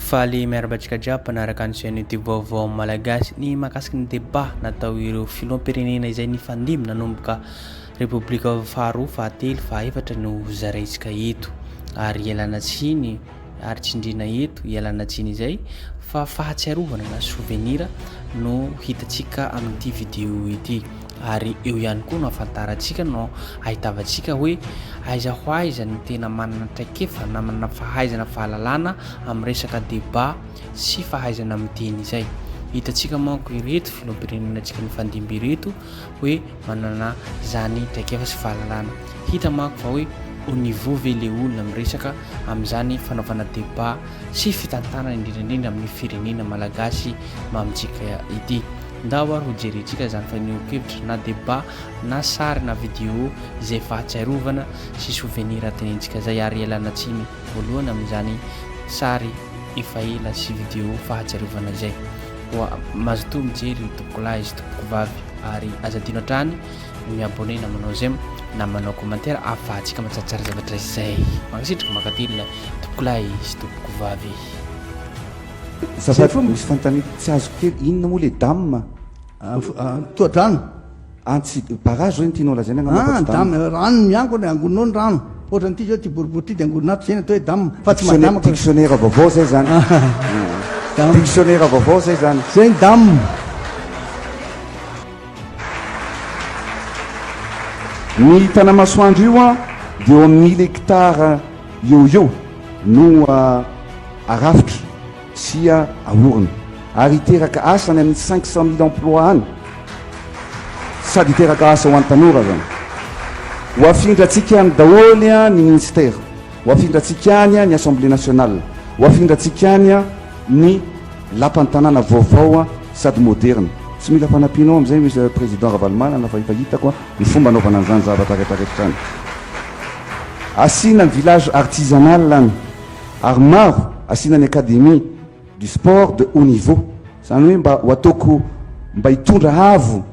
Faly miarabatsika jiaby mpanaraka ny chaîne YouTube vaovao malagasy ny mahakasiky ny débat natao ireo filoham-pirenena izay nifandimby nanomboka Repoblika faharoa fahatelo fahaefatra no zaraitsika eto ary ialana tsiny ary tsindrina eto ialana tsiny izay fa fahatsiarovana na souvenir no hitatsika amin'ity vidéo ity ary eo ihany koa no afantarantsika no ahitavatsika hoe aiza ho aiza ny tena manana traikefa na manana fahaizana fahalalana amin'ny resaka débat sy fahaizana miteny izay hitatsika manko ireto filoham-pirenena antsika nifandimby ireto hoe manana zany traikefa sy fahalalana hita manko fa hoe au niveau ve le olona miresaka amin'izany fanaovana débat sy fitantanana indrindrandrindra amin'ny firenena malagasy mamitsika ity ndao ary ho jerentsika zany fa nio-kevitra na débat na sary na vidéo izay fahatsiarovana sy souvenir atenentsika zay ary ialana tsiny voalohany amin'izany sary efa ela sy vidéo fahatsiarovana zay koa mazotoa mijery tompoko lahy izy tompoko vavy ary azadino hatrany miabone na manao j'aime na manao commentaire afahantsika matsatsara zavatra izay mankasitraka makatelina tompoko lahy izy tompoko vavy Zafady misy fantany tsy azo kely inona moa le dame toadrano antsy barrage reny tianao lazaina dame rano miango ny angononao ny rano ohatrany ity zao ty boribory ty de angononato zay atao hoe dame fa tsy madama dictionnaire vaovao zay zany dictionnaire vaovao zay zany zay dame ny tanamasoandro io a de eo amin'ny 1000 hectare eo no arafitra sy aorina ary iteraka asany amin'ny 500 000 emploi any sady iteraka asa ho an'ny tanora zany ho afindratsika any daholy ny ministère ho afindratsika any ny assemblée nationale ho afindratsika any ny lapan'ny tanàna vaovao sady moderne tsy mila fanampianao am'izay misy président Ravalmana na fa hitako ny fomba anaovana an'izany zavatra rehetrarehetra zany asina ny village artisanal any ary maro asina ny académie du sport de haut niveau zany hoe mba ho ataoko mba hitondra avo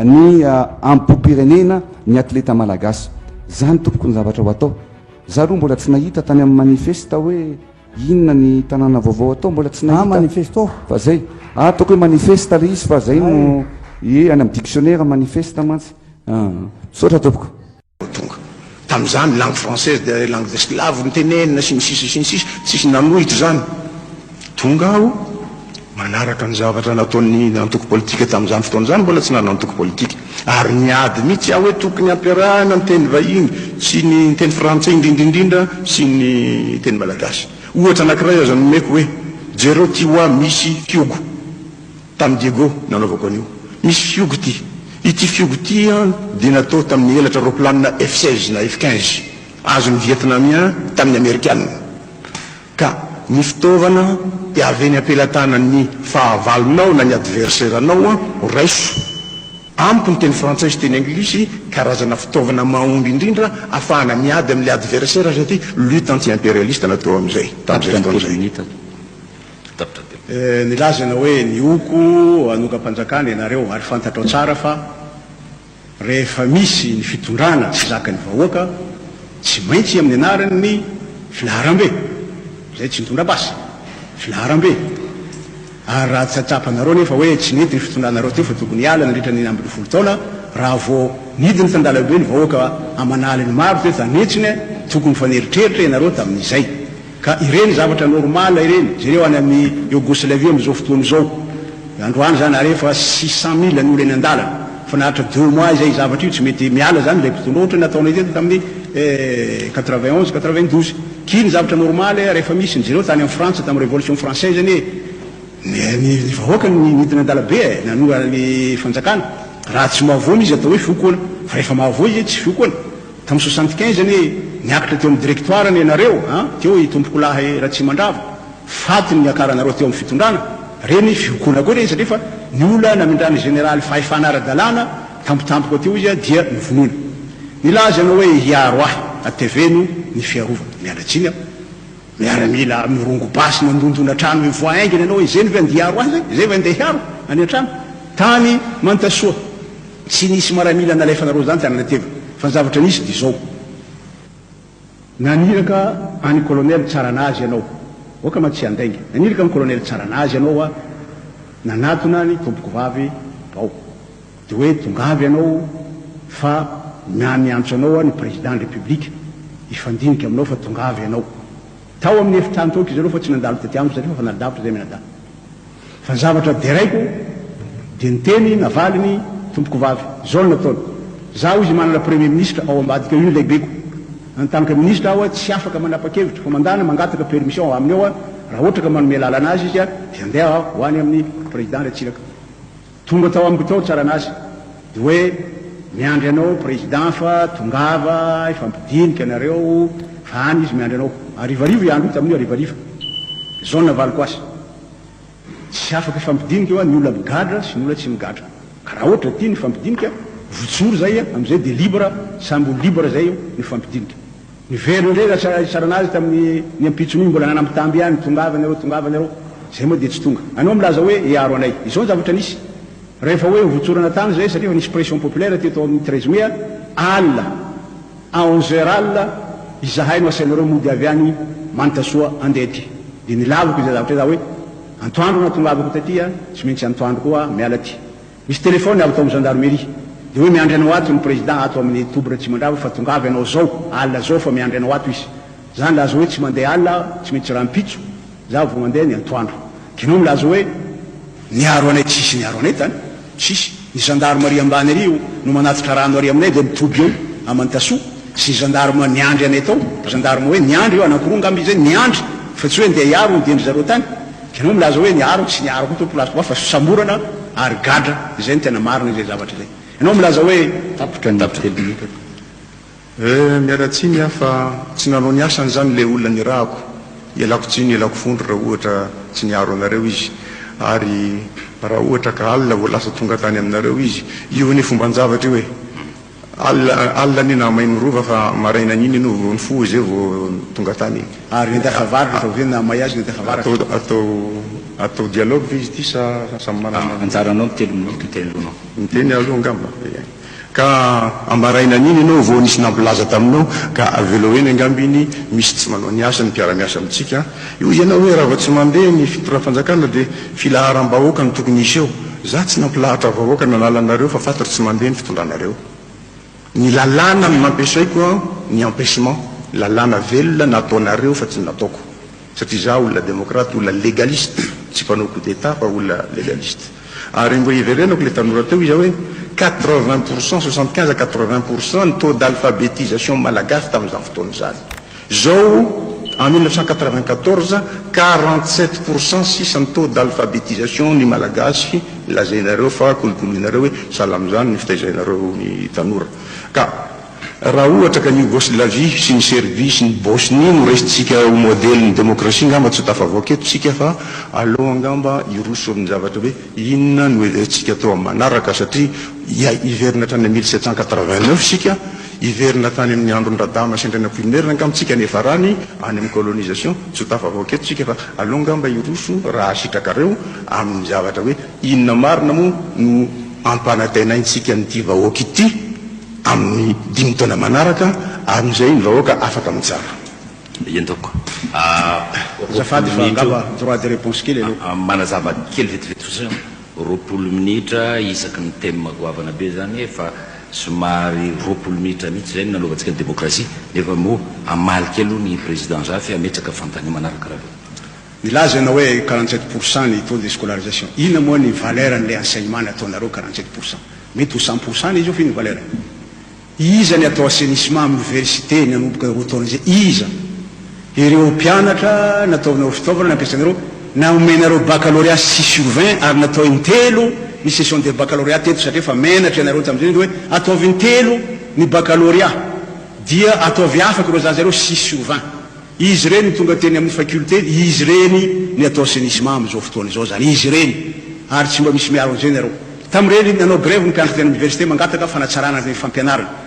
ny ampo-pirenena ny atleta malagasy zany tompoko ny zavatra ho atao zaroa mbola tsy nahita tany amin'ny manifeste hoe inona ny tanàna vaovao atao mbola tsy nahita manifeste fa zay ataoko hoe manifeste le izy fa zay no any amin'ny dictionnaire manifeste mantsy sotra tompoko tonga tam'izany langue française de langue d'esclave nitenenina sy ny sisy tsisy nanohitra zany tonga aho manaraka ny zavatra nataony antoko politika tamin'izany fotoana zany mbola tsy nana antoko politika ary niady mihitsy aho hoe tokony ampiarahana ny teny vahiny sy ny teny frantsay indrindraindrindra sy ny teny malagasy ohatra anankiray aza nomeko hoe jereo ty hoa misy fiogo tamin'ny Diego nanaovako an'io misy fiogo ty ity fiogo ty dia natao tamin'ny elatra roplanina F16 na F15 azony vietnamien tamin'ny amerikanina ka ny fitaovana aveny ampelantanany fahavalonao na ny adversaire anao raiso ampy ny teny frantsay sy teny anglisy karazana fitaovana mahomby indrindra afahana miady amin'le adversaire satria lutte anti-impérialiste natao amin'izay nilazana hoe nioko anoka-panjakana ianareo ary fantatrao tsara fa rehefa misy ny fitondrana tsy zaka ny vahoaka tsy maintsy amin'ny anarany ny filaharam-be zay tsy mitondra basy filaharam-be ary raha tsatsapanareo nefa hoe tsy nety ny fitondranareo teo fa tokony hiala nandritra ny 20 taona raha vo nidiny tandalabe ny vahoaka amanaly ny maro te tanetsiny tokony faneritreritra ianareo tamin'izay ka ireny zavatra normala ireny zareo any amin'ny Yougoslavie am'izao fotoana zao androany zany arefa 600 000 ny olo eny andalana fa nahatra 2 mois zay zavatra io tsy mety miala zany lay mpitondra ohatra nataonay teto tamin'ny 91 92 kiny zavatra normaly rehefa misy zareo tany amin'ny Frantsa tamin'ny révolution française zany ny vahoaka ny nidina andalabe nanoa ny fanjakana raha tsy mahavoana izy atao hoe fiokoana fa rehefa mahavoa izy tsy fiokoana tamin'ny 75 zany niakatra teo amin'ny directoire ny ianareo teo tompoko lahy raha tsy mandrava fatiny ny akaranareo teo amin'ny fitondrana reny fiokoana koa reny satria fa ny olona namindrany général fahefana ara-dalàna tampotampoka teo izy dia nivonoina nilazana hoe hiaro ahy ateveno ny fiarovana mialatsiny miaramila mirongo basy mandondona trano hoe voainginy anao hoe zay ny vandiaro ahy zay va ndeha hiaro any an-trano tany mantasoa tsy nisy maramila nalefanareo zany tany nateva fa ny zavatra nisy dia zao naniraka any colonel tsara anazy ianao oka ma tsy andaingy nanilika ny colonel Tsaranazy ianao a nanatona ny tompoko vavy bao de hoe tongavy ianao fa miantso anao ny président de république ifandiniky aminao fa tongavy ianao tao amin'ny efitrano toky izy anao fa tsy nandalo tety amiko satria fa nadavitra zay minadalo fa ny zavatra deraiko de niteny navaliny tompoko vavy zao no nataony zaho izy manana premier ministre ao ambadika io lehibeko antanaka ministre aho a tsy afaka manapa-kevitra fa mandana mangataka permission aminy ao a raha ohatra ka manome lalana azy izy a de andeha hoany amin'ny président Ratsiraka tonga tao amiko tao Tsaranazy de hoe miandry anao président fa tongava ifampidinika anareo fa any izy miandry anao arivarivo iandro tamin'io arivarivo zao navaliko azy tsy afaka ifampidinika eo a ny olona migadra sy ny olona tsy migadra ka raha ohatra ty ny fampidinika votsoro zay a amizay de libre samby libre zay io ny fampidinika ny veriny ndray Tsaranazy tamin'ny ny ampitson'io mbola nanampitamby ihany tongava anareo zay moa de tsy tonga anao milaza hoe iaro anay izao ny zavatra nisy rehefa hoe votsorana tany zay satria fa nisy pression populaire ty tao amin'ny 13 mai alina à 11h alina izahay no asainareo mody avy any Mantasoa andeha ty de nilaviko izay zavatra za hoe antoandro na tongavako taty a tsy maintsy antoandro koa miala ty misy telefony avy tao amin'ny gendarmerie de hoe miandry anao ato ny président ato amin'ny Tobre Tsimandrava fa tongavy anao zao alina zao fa miandry anao ato izy zany laza hoe tsy mandeha alina tsy maintsy raha mipitso za vo mandeha ny antoandro kenao milaza hoe niaro anay tsisy niaro anay tany tsisy ny gendarmerie ambany rio no manatitra rano ary aminay de mitoby eo amantasoa sy gendarme niandry anay tao gendarme hoe niandry eo anakiroa ngamby zay niandry fa tsy hoe ndeha iaro nidendry zareo tany kenao milaza hoe niaro tsy niaro koa to place fa samorana ary gadra zay ny tena marina zay zavatra zay ianao milaza hoe tapitra miaratsiny a fa tsy nanao ny asany zany le olona nirahako ialako tsiny ialako fondro raha ohatra tsy niaro anareo izy ary raha ohatra ka alina vo lasa tonga tany aminareo izy io ny fomban-javatra io hoe alina ny namainy rova fa maraina niny no ny fo zay vo tonga tany ary nendakavaritra fa vena namay azy nendakavaratra atao dialogue izy ty sa samy manana anjaranao mitelo minute miteny alohanao miteny aloha angamba ka ambaraina niny anao vo nisy nampilaza taminao ka avelo eny angamby iny misy tsy manao ny asa ny mpiara-miasa amitsika io ianao hoe raha va tsy mandeha ny fitoram-panjakana de filaharam-bahoaka ny tokony isy eo za tsy nampilahatra vahoaka nanalanareo fa fantatra tsy mandeha ny fitondranareo ny lalàna ny mampiasaiko ny empêchement lalàna velona nataonareo fa tsy nataoko satria za olona démocrate olona légaliste tsy mpanao coup d'état fa olona légaliste ary mbo iverenako le tanora teo izy hoe 80% 75 à 80% ny taux d'alphabétisation malagasy tamin'izany fotoana zany zao en 1994 47% sisa ny taux d'alphabétisation ny malagasy lazainareo fa kolokoloinareo hoe salam'izany ny fitaizanareo ny tanora ka raha ohatra ka ny Yougoslavie sy ny Serbie sy ny Bosnie no raisitsika ho modèle ny démocratie ngamba tsy ho tafavoaka eto tsika fa aloha angamba iroso amin'ny zavatra hoe inona no heveritsika tao amin'ny manaraka satria iverina hatrany 1789 sika iverina tany amin'ny andron-dradama sendra ny ampilinerina angambitsika nefa rany any amin'ny colonisation tsy ho tafavoaka eto tsika fa aloha angamba iroso raha sitrakareo amin'ny zavatra hoe inona marina moa no ampanatainaintsika nyty vahoaka ity amin'ny 5 taona manaraka amin'izay ny vahoaka afaka mitsara entoko zafady fa angamba droit de réponse kely aloha manazava kely vetivety fotsiny roapolo minitra isaky ny thème goavana be zany fa somary roapolo minitra mihitsy zay nanaovantsika ny démocratie nefa mo amaly kely aloha ny président zafy ametraka fantany manaraka raha nilaza ianao hoe 47% ny taux de scolarisation ina moa ny valeur n'le enseignement nataonareo 47% mety ho 100% izy io fi ny valeur iza ny atao assainissement amin'ny université ny anomboka roa taona zay iza ireo mpianatra nataonareo fitaovana nampiasanareo na omenareo baccalauréat 6/20 ary natao intelo ny session de baccalauréat teto satria fa menatra ianareo tam'izay hoe ataovy intelo ny baccalauréat dia ataovy afaka ireo zazareo 6/20 izy reny tonga teny amin'ny faculté izy reny ny atao assainissement am'izao fotoana izao zany izy reny ary tsy mba misy miaro an'izay nareo tam'ireny nanao grève ny mpianatra teny université mangataka fanatsarana ny fampianarana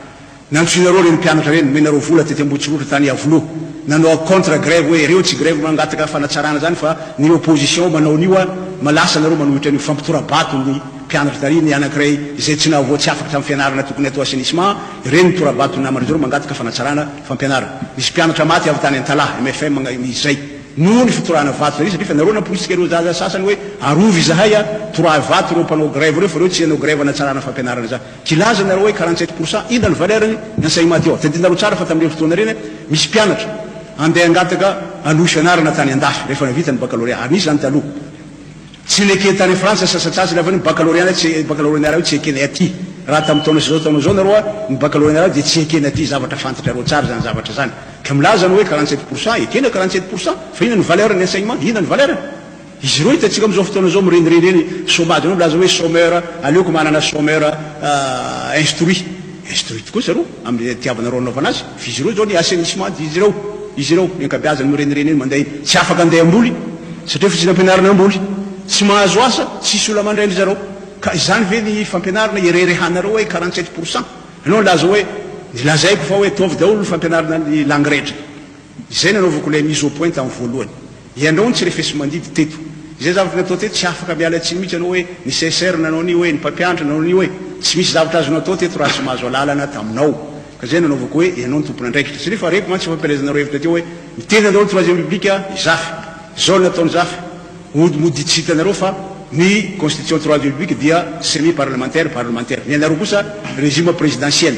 nantsoinareo reny mpianatra reny menareo vola tety ambotsilotra tany avoloa nanao contre grève hoe ireo tsy grève mangataka fanatsarana zany fa ny opposition manao an'io a malasa nareo manohitra ny fampitora-bato ny mpianatra tary ny anakiray izay tsy nahavoa tsy afaka tamin'ny fianarana tokony atao assainissement ireny ny tora-bato namana zareo mangataka fanatsarana fampianarana misy mpianatra maty avy tany Antala MFM izay no ny fitorana vato zany satria fa nareo napoitsika ireo zaza sasany hoe arovy izahay a tora vato ireo mpanao grève reo fa reo tsy hanao grève anatsarana fampianarana zany kilaza nareo hoe 47% ina ny valerany ny enseignement eo tadinareo tsara fa tamin'ireo fotoana reny misy mpianatra andeha angataka aloha fianarana tany andafy rehefa navita ny baccalauréat ary nisy zany taloha tsy nekeny tany frantsa sasatsasy lafa ny baccalauréat io tsy ekeny aty raha tamin'ny taona zao taona zao nareo a ny baccalauréat dia tsy ekeny aty zavatra fantatra reo tsara zany zavatra zany ka milazany hoe 47% ekena 47% fa ina ny valeur ny enseignement ina ny valeur izy reo hitatsika am'izao fotoana zao mirenireny reny chômage anao milaza hoe chômeur aleoko manana chômeur instruit tokoa zareo amin'ny tiavanareo anaovana azy fa izy reo zao ny assainissement izy reo ny ankabeazany mirenireny eny mandeha iny tsy afaka andeha amboly satria fa tsy nampianarana amboly tsy mahazo asa tsisy ola mandray zareo ka izany ve ny fampianarana irerehanareo hoe 47% anao laza hoe nilazaiko fa hoe tovy daholo ny fampianarana ny langue rehetra izay nanaovako ilay mise au point tamin'ny voalohany ianao ny tsy refesy mandidy teto izay zavatra natao teto tsy afaka miala tsiny mihitsy anao hoe ny CSR nanao ni hoe ny mpampianatra nanao ni hoe tsy misy zavatra azo natao teto raha tsy mahazo alalana taminao ka zay nanaovako hoe ianao ny tompona andraikitra satria fa reko mantsy fampielezanareo hevitra teo hoe miteny andao ny troisième république izafy zao ny nataony zafy moditshitanareo fa ny constitution troisième république dia semi parlementaire ny anareo kosa régime présidentiel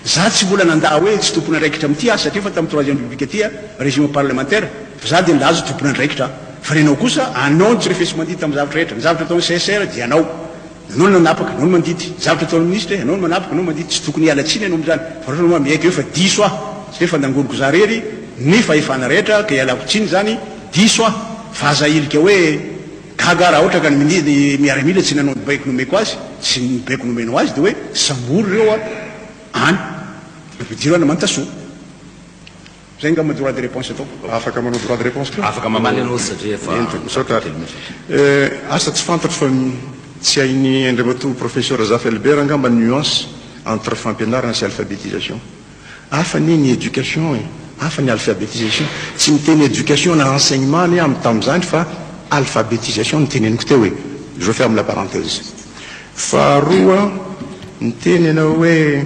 za tsy mbola nanda hoe tsy tompona andraikitra amity satria fa tamin'ny troisième république atya régime parlementaire fa za dia nilaza tompona andraikitra fa nenao kosa anao ny tsy refesy mandidy tamin'ny zavatra rehetra ny zavatra ataony CSR dia anao anao ny nanapaka anao ny mandidy zavatra ataony ministre anao ny manapaka anao mandidy tsy tokony hiala tsiny anao am'zany fa roa nao miaiky hoe fa diso ah satria fa nangoroko za rery ny fahefana rehetra ka hialako tsiny zany diso ah fa aza ilika hoe gaga raha ohatra ka ny miaramila tsy nanao ny baiko nomeko azy tsy ny baiko nomenao azy dia hoe sambory reo a any vidiro ana mantasoa zay nga ma droit de réponse atao afaka manao droit de réponse ko afaka mamaly anao satria fa misaotra asa tsy fantatro fa tsy hainy andriamatoa professeur Zafy Albert angamba nuance entre fampianarana sy alphabétisation hafa ny éducation hafa ny alphabétisation tsy miteny éducation na enseignement ny amin'ny tamin'izany fa alphabétisation ny teneniko teo hoe je ferme la parenthèse faharoa ny teny ianao hoe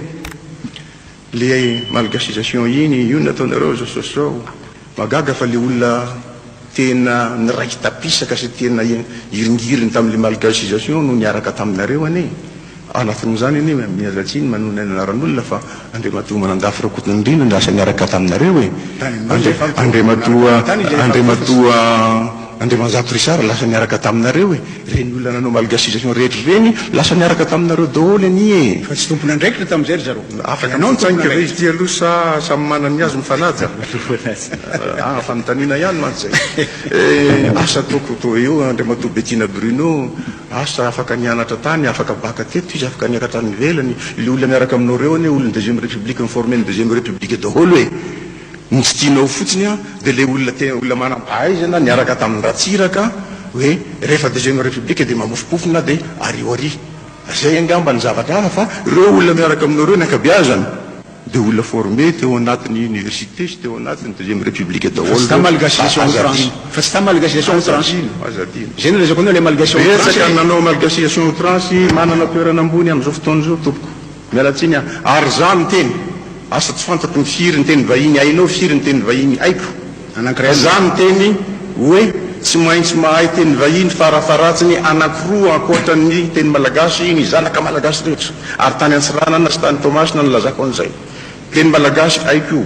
le malgasisation iny io nataonareo zao sosao magaga fa le olona tena niraiky tapisaka sy tena iringiriny tamin'le malgasisation no niaraka taminareo ane anatin'izany ane miazatsiny manona ny anaran'olona fa andriamatoa manandafy rakotonindrina ndrasa niaraka taminareo e andriamanzato risara lasa niaraka taminareo e reny olona nanao malgasisation rehetra reny lasa niaraka taminareo daholo ani e fa tsy tompona andraikitra tamin'izay ry zareo afaka anao nitsainka ve izy ty aloha sa manana ny azy mifanaja fanontaniana ihany mantsy zay asa ataoko to eo andriamatoa Bettina Bruno asa afaka nianatra tany afaka baka teto izy afaka niakatra ny velany le olona miaraka aminao reo ane olona deuxième république miformé ny deuxième république daholo e nitsidinao fotsiny a dia le olona manam-pahaizana niaraka tamin'ny ratsiraka hoe rehefa deuxième république dia mamofopofona dia arioari zay angamba ny zavatra hafa fa reo olona miaraka aminao reo ny ankabeazana dia olona formé teo anatin'ny université sy teo anatin'ny deuxième république daholo fa tsy ta malgasisation outrance zay no lazako anao le malgasisation betsaka nanao malgasisation outrance manana toerana ambony amin'izao fotoana zao tompoko mialatsiny ary za miteny asa tsy fantatro ny firy ny teny vahiny ainao firy ny teny vahiny aiko za miteny hoe tsy maintsy mahay teny vahiny farafaratsiny anankiroa ankoatra ny teny malagasy ny zanaka malagasy rehetra ary tany Antsiranana sy tany Tomasina no lazako an'izay teny malagasy aiko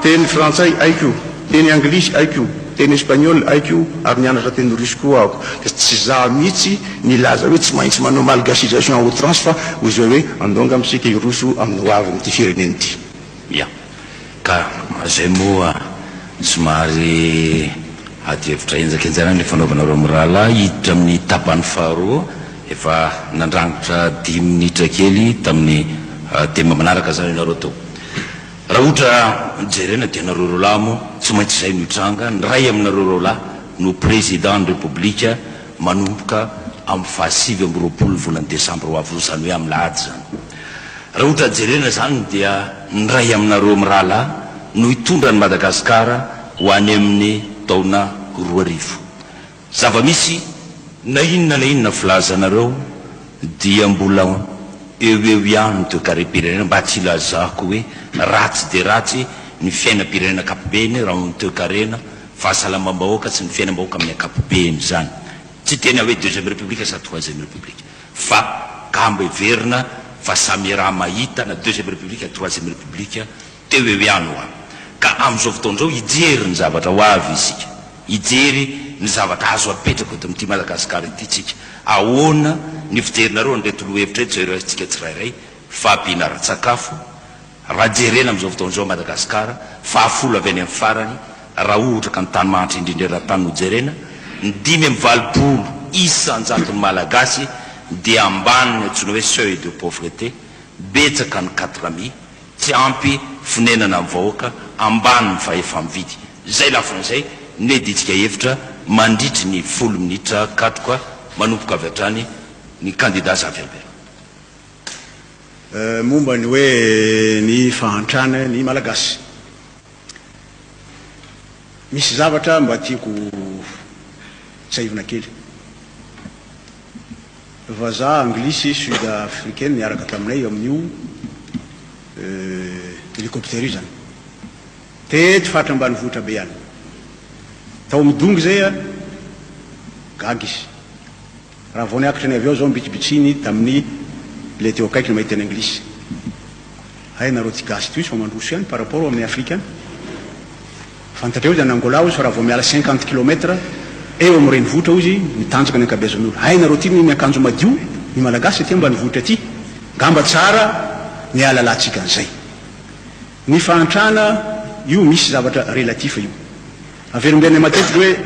teny frantsay aiko teny anglisy aiko teny espagnol aiko ary nianatra teny russe koa aako tsy za mihitsy nilaza hoe tsy maintsy manao malgasisation en outrance fa ozy hoe andonga misika iroso amin'ny hoaviny ty fireneny ty ya ka zay moa somary ady hevitra enjakenjana ny fanaovanareo amin'ny rahalahy hiditra amin'ny tapany faharoa efa nandrangitra 10 minitra kely tamin'ny tema manaraka zany ianareo tao raha ohatra jerena dia nareo roalahy moa tsy maintsy izay no hitranga ny ray aminareo roalahy no président ny république manomboka amin'ny fahasivy amby roapolo volany décembre ho avy roa zany hoe amin'ny lahady zany raha ohatra jerena zany dia ny ray aminareo amin'ny rahalahy no hitondra ny Madagasikara ho any amin'ny taona 2000 zava-misy na inona filazanareo dia mbola eo ihany toe-carré-pirenena mba tsy ilazako hoe ratsy de ratsy ny fiaina-pirenena kapobeny raha ny toe-carréna fahasalamam-bahoaka sy ny fiainam-bahoaka amin'ny ankapobeny zany tsy tena hoe deuxième république sa troisième république fa gamba everina fa samy raha mahita na deuxième république troisième république teo eo ihany ho ka amin'izao fotoan'izao ijery ny zavatra ho avy isika ijery ny zavatra azo apetraka eto amin'ity Madagasikara ity tsika ahoana ny fijerinareo ny reto lohevitra eto zay ireo antsika tsirairay fampiana ra-tsakafo raha jerena amin'izao fotoan'izao Madagasikara fahafolo avy any amin'ny farany raha ohatra ka ny tany mahantra indrindra raha tany nojerena ny 5 isan-jaton'ny malagasy dia ambaniny antsoina hoe seuil de pauvreté betsaka ny 4 tsy ampy fonenana amin'ny vahoaka ambaniny fa efa mividy zay lafon'izay neditsika hevitra mandritry ny 10 minitra katoka manompoka avy hatrany ny candidat Xavier Albert. Momba ny hoe ny fahantrana ny malagasy misy zavatra mba tiako tsaivina kely vazaha anglisy sud-africaine niaraka taminay amin'io hélicoptère io zany teto fatra ambanivohitra be ihany tao midongy zay a gagy izy raha vao niakatra ny avy ao zao mbitsibitsiny tamin'ny le teo akaiky ny mahitany anglisy hay nareo ty gasy toy fa mandroso ihany par rapport amin'ny afrika any fantatreo zany Angola izy fa raha vao miala 50 km eo amin'ny renivohitra izy mitanjaka ny ankabezan'olo hay nareo ty ny miakanjo madio ny malagasy ty ambanivohitra ty gamba tsara ny alalatsika an'izay ny fahantrana io misy zavatra relatif io averimberiny matetiky hoe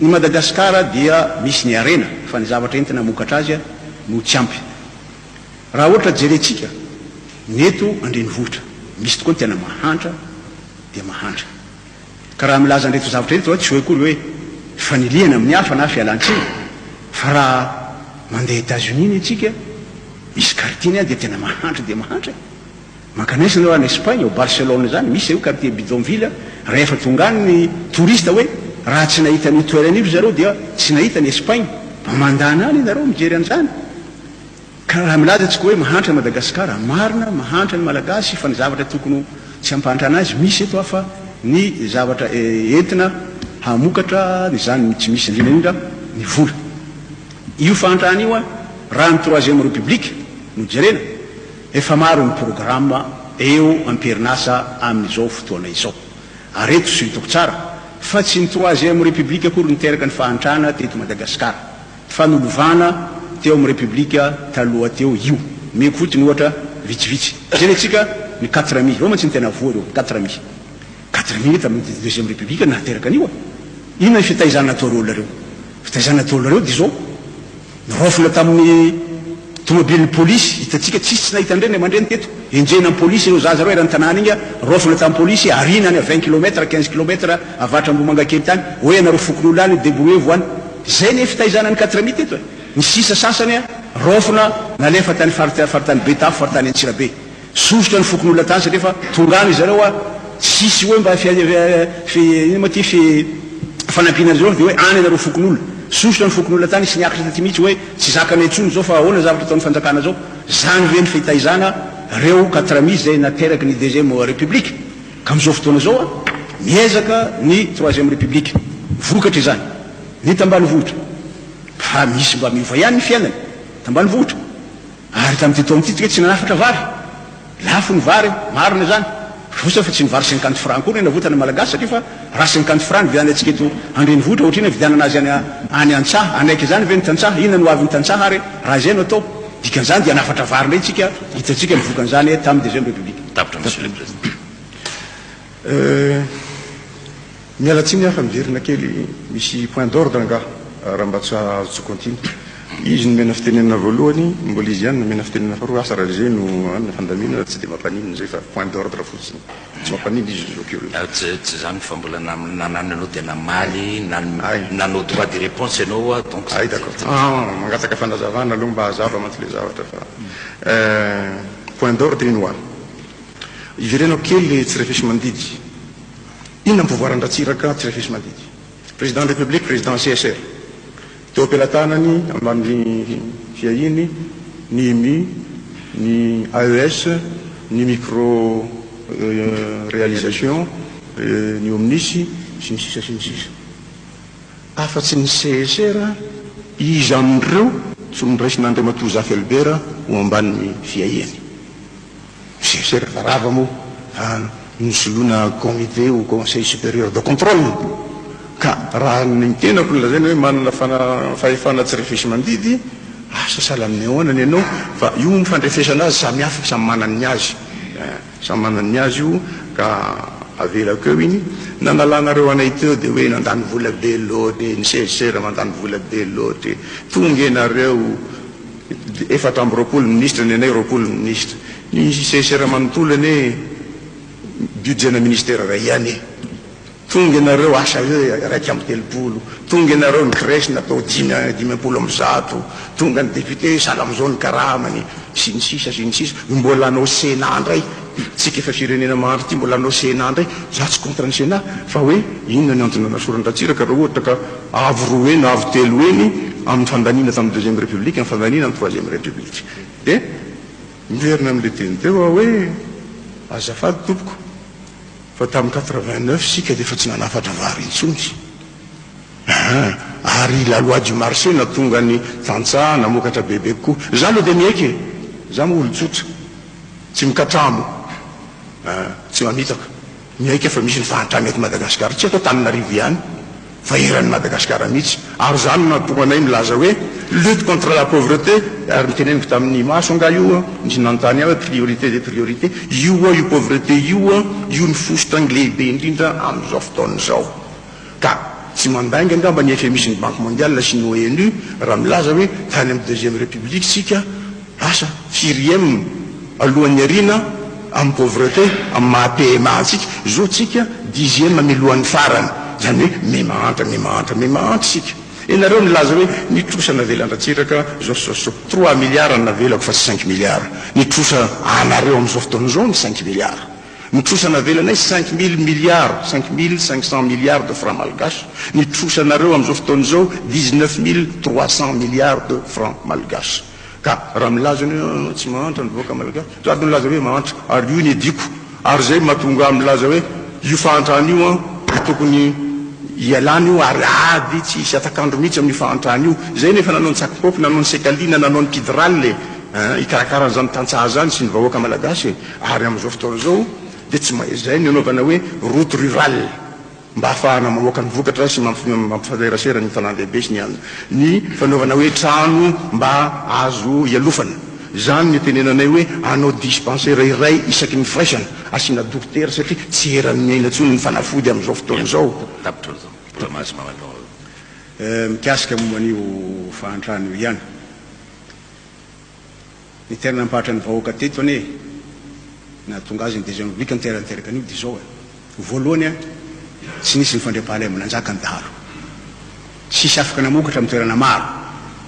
ny Madagasikara dia misy ny arena fa ny zavatra entina mokatra azy no tsy ampy raha ohatra jerentsika neto andrenivohitra misy tokoa ny tena mahantra dia mahantra ka raha milaza andreto zavatra reto tsy hoe kory hoe faniliana amin'ny hafa na fialantsiny fa raha mandeha États-Unis atsika misy quartier dia tena mahantra dia mahantra mankanaisina raha ny Espagne au Barcelone zany misy eo quartier bidonville rehefa tonga any ny touriste hoe raha tsy nahita ny toerana io zareo dia tsy nahita ny Espagne mba mandana any nareo mijery an'izany ka raha milaza tsika hoe mahantra Madagasikara marina mahantra ny malagasy fa ny zavatra tokony tsy hampahantra anazy misy eto hafa ny zavatra entina hamokatra ny zany tsy misy indrindra ny vola io fahantrana io a raha ny troisième république no jerena efa maro ny programme eo amperinasa amin'izao fotoana izao areto sy hitako tsara fa tsy ny troisième république akory niteraka ny fahantrana teto Madagasikara fa nolovana teo amin'ny république taloha teo io meko fotiny ohatra vitsivitsy jerentsika ny 4 reo mantsy ny tena voa reo 4 tamin'ny deuxième république nateraka an'io inona ny fitaizana ataoreo nareo fitaizana ataoreo nareo dia zao nirofona tamin'ny tomobilin'ny polisy hitatsika tsisy tsy nahita ndreny mandreny teto enjena amin'ny polisy ireo zaza reo era ny tanàna igny rofona tamin'ny polisy arinany a 20 km 15 km avatra ambomangakely tany hoe nareo fokon'olo any débrouillez voany zay ny fitaizana ny 4 teto ny sisa sasany a rofona nalefa tany faritany betafo faritany Antsirabe sosotra ny fokon'olona tany satria fa tongany zareo a sisy hoe mba ino ma ty fanampiana zao dia hoe any nareo fokon'olona sosotra ny fokon'olona tany sy niakatra taty mihitsy hoe tsy zakany antsony zao fa ahoana zavatra ataon'ny fanjakana zao zany ve ny fitaizana reo 4 zay nateraky ny deuxième république ka amin'izao fotoana zao a miezaka ny troisième république vokatra zany ny tambany vohitra fa misy mba miova ihany ny fiainany tambany vohitra ary tamin'ity taona ity tsika tsy nanafatra vary lafo ny vary marina zany fosa fa tsy ny vary 50 francs kory navotana malagasy satria fa raha 50 francs vidiana atsika eto andreny vohitra ohatrina vidianana azy any antsaha anaiky zany ve ny tantsaha inona no avy ny tantsaha ary raha zay no atao dikan'izany dia nafatra vary ndray tsika hitatsika ny vokan'izany tamin'ny deuxième république tapitra monsieur le président miala tsiny afa miverina kely misy point d'ordre nga raha mba tsy azo continue izy nomena fitenenana voalohany mbola izy ihany nomena fitenenana faharoa asa raha zay no amina fandamina tsy dia mampanino zay fa point d'ordre fotsiny tsy mampanino izy zokeo tsy zany fa mbola nanano anao tena maly nanao droit de réponse ianao donc ay d'accord mangataka fanazavana aloha mba hazava mantsy le zavatra fa point d'ordre ino a iverenao kely tsy refesy mandidy inona pouvoir andratsiraka tsy refesy mandidy président de république président CSR teo ampelantanany ambany fiahiny ny IMI ny AES ny micro réalisation ny omnisy sy ny sisa afa-tsy ny CSR izy amin'ireo tsy niraisin'Andriamatoa Jacques Albert ho ambanin'ny fiahiany. CSR varava moa nisoloana comité ou conseil supérieur de contrôle ka raha ny tenako lazaina hoe manana fahefana tsy refesy mandidy asa sahala amin'ny ahoana ianao fa io mifandrefesana azy samy hafa samy manany azy samy manany azy io ka avelako eo iny nanalanareo anay teo dia hoe nandany vola be loatra ny CSR mandany vola be loatra tonga ianareo efatra amby roapolo ministre ny anay roapolo ministre ny CSR manontolany budget-na ministère ray ihany tonga ianareo asa hoe raiky amby telopolo tonga ianareo ny crèche natao 10 tonga ny député sala am'izao ny karamany sy ny sisa mbola anao Sénat ndray tsika efa firenena maro ty mbola anao Sénat ndray za tsy contre ny Sénat fa hoe inona ny antony nasorandratsiraka raha ohatra ka avy roa eny avy telo eny amin'ny fandanina tamin'ny deuxième république amin'ny fandanina amin'ny troisième république dia miverina amin'le teny teo hoe azafady tompoko fa tamin'ny 89 sika dia efa tsy nanafatra vary intsony ary la loi du marché na tonga ny tantsaha namokatra bebe koa za aloha dia miaiky za mo olo-tsotra tsy mikatramo tsy mamitaka miaiky efa misy ny fahantrany eto Madagasikara tsy atao Tananarivo ihany fa eran'ny Madagasikara mihitsy ary zany natonga anay milaza hoe lutte contre la pauvreté ary miteneniko tamin'ny maso anga io nisy nanontany aho hoe priorité des priorités io io pauvreté io ny fositany lehibe indrindra amin'izao fotoana izao ka tsy mandainga angamba ny efa misy ny banque mondiale sy ny ONU raha milaza hoe tany amin'ny deuxième république sika asa 4e alohan'ny arina amin'ny pauvreté amin'ny maha-PMA antsika zao tsika 10e milohan'ny farany zany hoe memahantra sika ianareo nilaza hoe nitrosa navelan-dratsiraka zao 3 milliards navelako fa tsy 5 milliards nitrosa anareo amin'izao fotoana zao ny 5 milliards nitrosa navelanay 5000 milliards 5500 milliards de francs malgaches nitrosa nareo amin'izao fotoana zao 19300 milliards de francs malgaches ka raha milaza ny tsy mahantra ny voaka malagasy sady milaza hoe mahantra ary io ny ediko ary zay mahatonga milaza hoe io fahantrany io tokony ialany io ary ady tsy hisy atakandro mihitsy amin'ny fahantrany io zay nefa nanao ny sakipopy nanao ny sekalina nanao ny kidraly ikarakaran' zany tantsaha zany sy ny vahoaka malagasy ary amin'izao fotoana zao dia tsy zay ny anaovana hoe route rurale mba hahafahana mamoaka ny vokatra sy mampifanerasera ny tanàn-dehibe sy ny fanaovana hoe trano mba azo ialofana zany ny tenenanay hoe anao dispensaire iray isaky ny firaisana asiana dokotera satria tsy eran'ny miaina tsony ny fanafody amin'izao fotoana izao mikasika momban'io fahantrany io ihany ny tena nampahatra ny vahoaka teto ane na tonga azy ny deuxième république ny tera niteraka an'io dia zao voalohany tsy nisy ny fandriam-pahalay amin'anjaka ny dahalo sisy afaka namokatra amin'ny toerana maro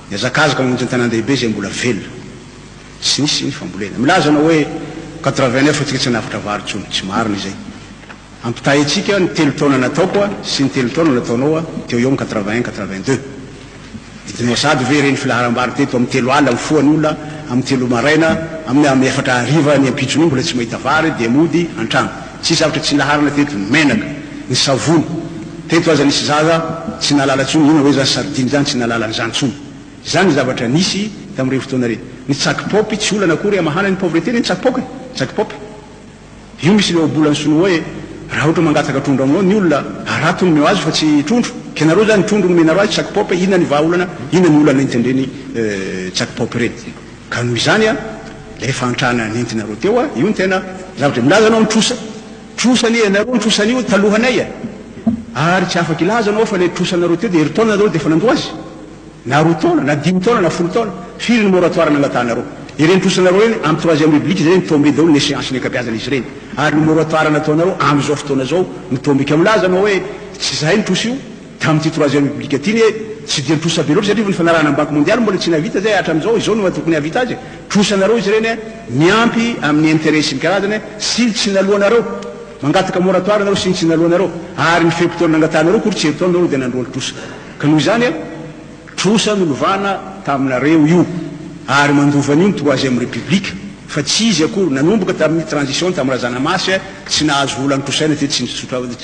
ny azakazaka mamonjy ny tanan-dehibe zay mbola velona tsy nisy ny fambolena milaza nao hoe 89 fa tsika tsy nafatra vary tsony tsy marina izay ampitahy atsika ny 3 taona nataoko sy ny 3 taona nataonao teo eo amin'ny 81 82 didinao sady ve reny filaharam-bary teto amin'ny 3 alina mifoany olona amin'ny 3 maraina amin'ny efatra ariva ny ampitsony mbola tsy mahita vary dia mody an-trano tsy zavatra tsy laharina teto ny menaka ny savony teto aza nisy zaza tsy nalala tsony ina hoe zany sardiny zany tsy nalala n'izany tsony zany ny zavatra nisy tamin'ireo fotoana reny ny tsakipopy tsy olana akory amahana ny pauvreté ny tsakipopy io misy leo bolany sono hoe raha ohatra mangataka trondro aminao ny olona aratony meo azy fa tsy trondro kenareo zany trondro ny menareo azy tsakipopy inona ny vaolana inona ny olana intendreny tsakipopy reny ka noho izany le fahantrana nentinareo teo io ny tena zavatra milaza anao trosany ianareo ny trosan'io talohanay ary tsy afaka ilazanao fa le trosanareo teo dia hery taona nareo dia efa nandoa azy na 2 taona na 10 taona na 10 taona firy ny moratoire nangatanareo ireny trosanareo reny amin'ny 3e république zay mitombé daholo ny échéance ny ankabeazana izy reny ary ny moratoire nataonareo amin'izao fotoana zao mitombika milaza anao hoe tsy zahay ny trosa io tamin'ity 3e république aty ny tsy dia nitrosa be loatra satria ny fanarahana amin'ny banque mondiale mbola tsy navita zay hatramin'izao izao no tokony havita azy trosanareo izy reny miampy amin'ny intérêt sy ny karazany sy tsy nalohanareo mangataka moratoire nareo sy ny tsy nalohanareo ary ny fepotona nangatanareo kory tsy hetoana nareo dia nandroany trosa ka noho izany trosa nolovana taminareo io ary mandovan'io ny 3e république fa tsy izy akory nanomboka tamin'ny transition tamin'ny razanamasy tsy nahazo volany trosaina te tsy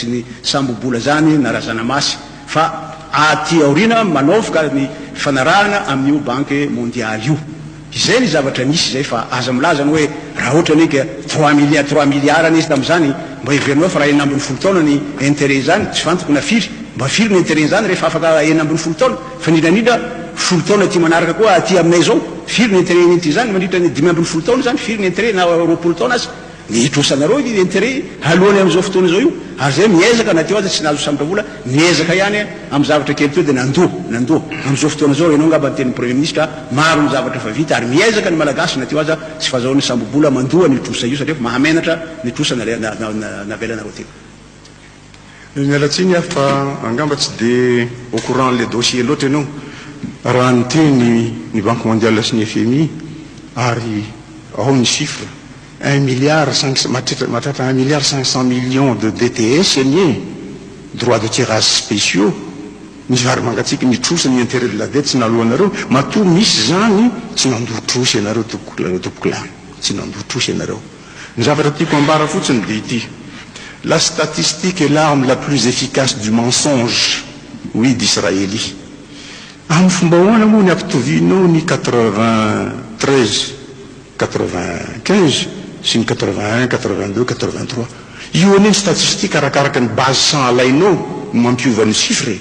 ny sambobola zany na razanamasy fa aty aorina manaovaka ny fanarahana amin'io banque mondiale io. Izay ny zavatra misy zay fa aza milaza ny hoe raha ohatra ny ka 3 milliards izy tamin'izany mba hiverinao fa raha 9 taona ny intérêt zany tsy fantoko na firy mba firy ny intérêt zany rehefa afaka 9 taona fa indrindra 10 taona ty manaraka koa aty aminay zao firy ny intérêt nity zany mandritra ny 5 taona zany firy ny intérêt na 20 taona azy nitrosanareo ny intérêt alohany am'izao fotoana zao io ary zay miezaka na teo aza tsy nahazo sambra vola miezaka ihany amin'ny zavatra kely teo dia nandoa am'izao fotoana zao ianao ngamba nytenin'ny premier ministre maro ny zavatra fa vita ary miezaka ny malagasy na teo aza tsy fahazahoany sambobola mandoa nitrosa io satria mahamenatra nitrosa navelanareo teo. Mialatsiny aho fa angamba tsy de au courant les dossiers loatra ianao raha nyteny ny banque mondiale sy ny FMI ary ao ny chiffre 1 milliard 500 millions de DTS nie droits de tirage spéciaux misy vary mangatsiaka nitrosa ny intérêt de la dette tsy nalohanareo matoa misy zany tsy nandotrosa ianareo topokolany tsy nandotrosa ianareo. Ny zavatra tiako ambara fotsiny dia ity: la statistique est l'arme la plus efficace du mensonge, oui d'Israéli. Amin'ny fomba ahoana moa ny ampitovinao ny 93 95 sy ny 81 82 83 io anie ny statistique arakaraka ny base sans alainao no mampiovany chiffre